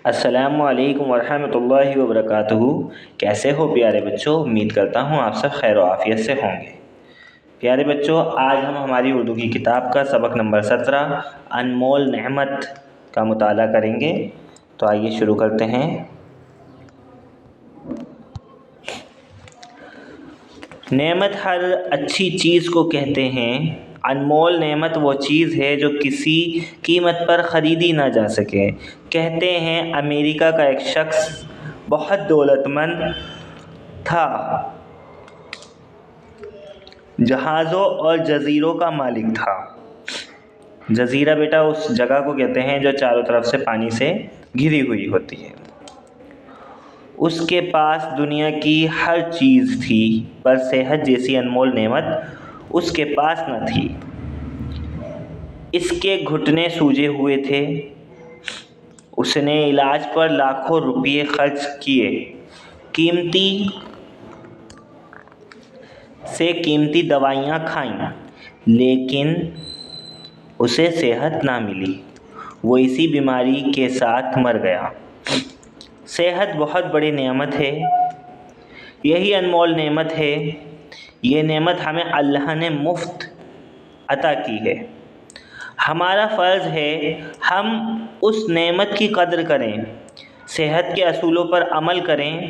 السلام علیکم ورحمۃ اللہ وبرکاتہ۔ کیسے ہو پیارے بچوں؟ امید کرتا ہوں آپ سب خیر و عافیت سے ہوں گے۔ پیارے بچوں، آج ہم ہماری اردو کی کتاب کا سبق نمبر 17 انمول نعمت کا مطالعہ کریں گے۔ تو آئیے شروع کرتے ہیں۔ نعمت ہر اچھی چیز کو کہتے ہیں۔ انمول نعمت وہ چیز ہے جو کسی قیمت پر خریدی نہ جا سکے۔ کہتے ہیں امریکہ کا ایک شخص بہت دولت مند تھا، جہازوں اور جزیروں کا مالک تھا۔ جزیرہ بیٹا اس جگہ کو کہتے ہیں جو چاروں طرف سے پانی سے گھری ہوئی ہوتی ہے۔ اس کے پاس دنیا کی ہر چیز تھی، پر صحت جیسی انمول نعمت اس کے پاس نہ تھی۔ اس کے گھٹنے سوجے ہوئے تھے۔ اس نے علاج پر لاکھوں روپے خرچ کیے، قیمتی سے قیمتی دوائیاں کھائیں، لیکن اسے صحت نہ ملی۔ وہ اسی بیماری کے ساتھ مر گیا۔ صحت بہت بڑی نعمت ہے، یہی انمول نعمت ہے۔ یہ نعمت ہمیں اللہ نے مفت عطا کی ہے۔ ہمارا فرض ہے ہم اس نعمت کی قدر کریں، صحت کے اصولوں پر عمل کریں۔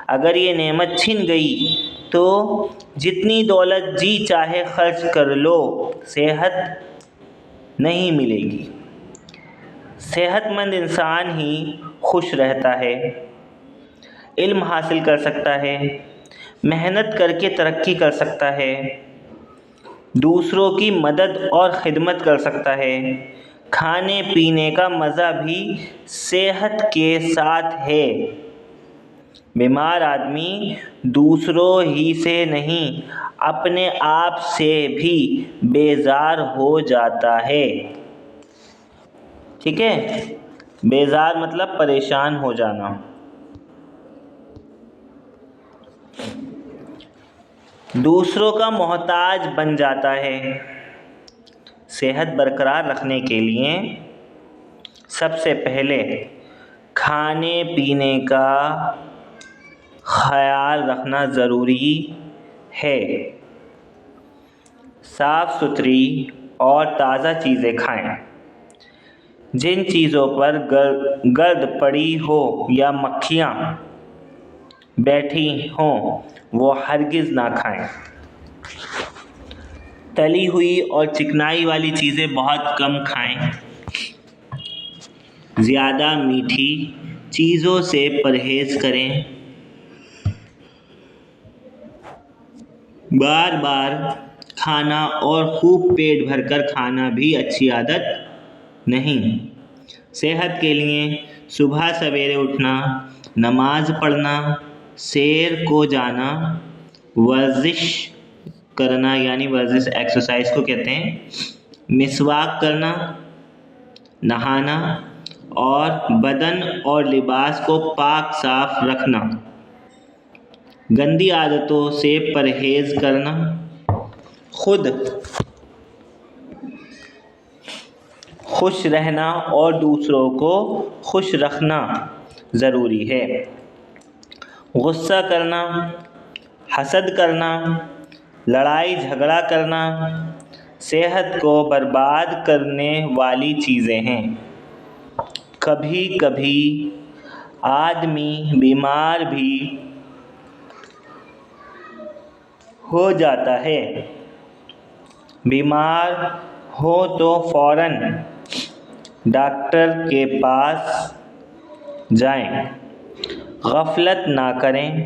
اگر یہ نعمت چھن گئی تو جتنی دولت جی چاہے خرچ کر لو، صحت نہیں ملے گی۔ صحت مند انسان ہی خوش رہتا ہے، علم حاصل کر سکتا ہے، محنت کر کے ترقی کر سکتا ہے، دوسروں کی مدد اور خدمت کر سکتا ہے۔ کھانے پینے کا مزہ بھی صحت کے ساتھ ہے۔ بیمار آدمی دوسروں ہی سے نہیں، اپنے آپ سے بھی بیزار ہو جاتا ہے۔ ٹھیک ہے؟ بیزار مطلب پریشان ہو جانا۔ دوسروں کا محتاج بن جاتا ہے۔ صحت برقرار رکھنے کے لیے سب سے پہلے کھانے پینے کا خیال رکھنا ضروری ہے۔ صاف ستھری اور تازہ چیزیں کھائیں۔ جن چیزوں پر گرد پڑی ہو یا مکھیاں بیٹھی ہوں وہ ہرگز نہ کھائیں۔ تلی ہوئی اور چکنائی والی چیزیں بہت کم کھائیں۔ زیادہ میٹھی چیزوں سے پرہیز کریں۔ بار بار کھانا اور خوب پیٹ بھر کر کھانا بھی اچھی عادت نہیں۔ صحت کے لیے صبح سویرے اٹھنا، نماز پڑھنا، سیر کو جانا، ورزش کرنا یعنی ورزش ایکسرسائز کو کہتے ہیں، مسواک کرنا، نہانا اور بدن اور لباس کو پاک صاف رکھنا، گندی عادتوں سے پرہیز کرنا، خود خوش رہنا اور دوسروں کو خوش رکھنا ضروری ہے۔ غصہ کرنا، حسد کرنا، لڑائی جھگڑا کرنا صحت کو برباد کرنے والی چیزیں ہیں۔ کبھی کبھی آدمی بیمار بھی ہو جاتا ہے۔ بیمار ہو تو فوراً ڈاکٹر کے پاس جائیں، غفلت نہ کریں،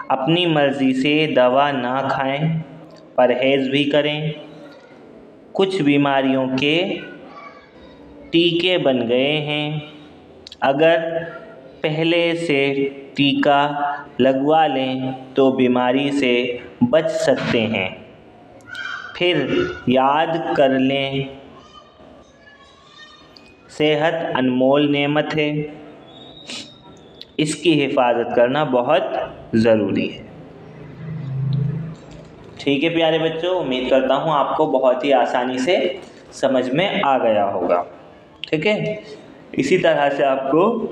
اپنی مرضی سے دوا نہ کھائیں، پرہیز بھی کریں۔ کچھ بیماریوں کے ٹیکے بن گئے ہیں، اگر پہلے سے ٹیکہ لگوا لیں تو بیماری سے بچ سکتے ہیں۔ پھر یاد کر لیں، صحت انمول نعمت ہے، اس کی حفاظت کرنا بہت ضروری ہے۔ ٹھیک ہے پیارے بچوں، امید کرتا ہوں آپ کو بہت ہی آسانی سے سمجھ میں آ گیا ہوگا۔ ٹھیک ہے؟ اسی طرح سے آپ کو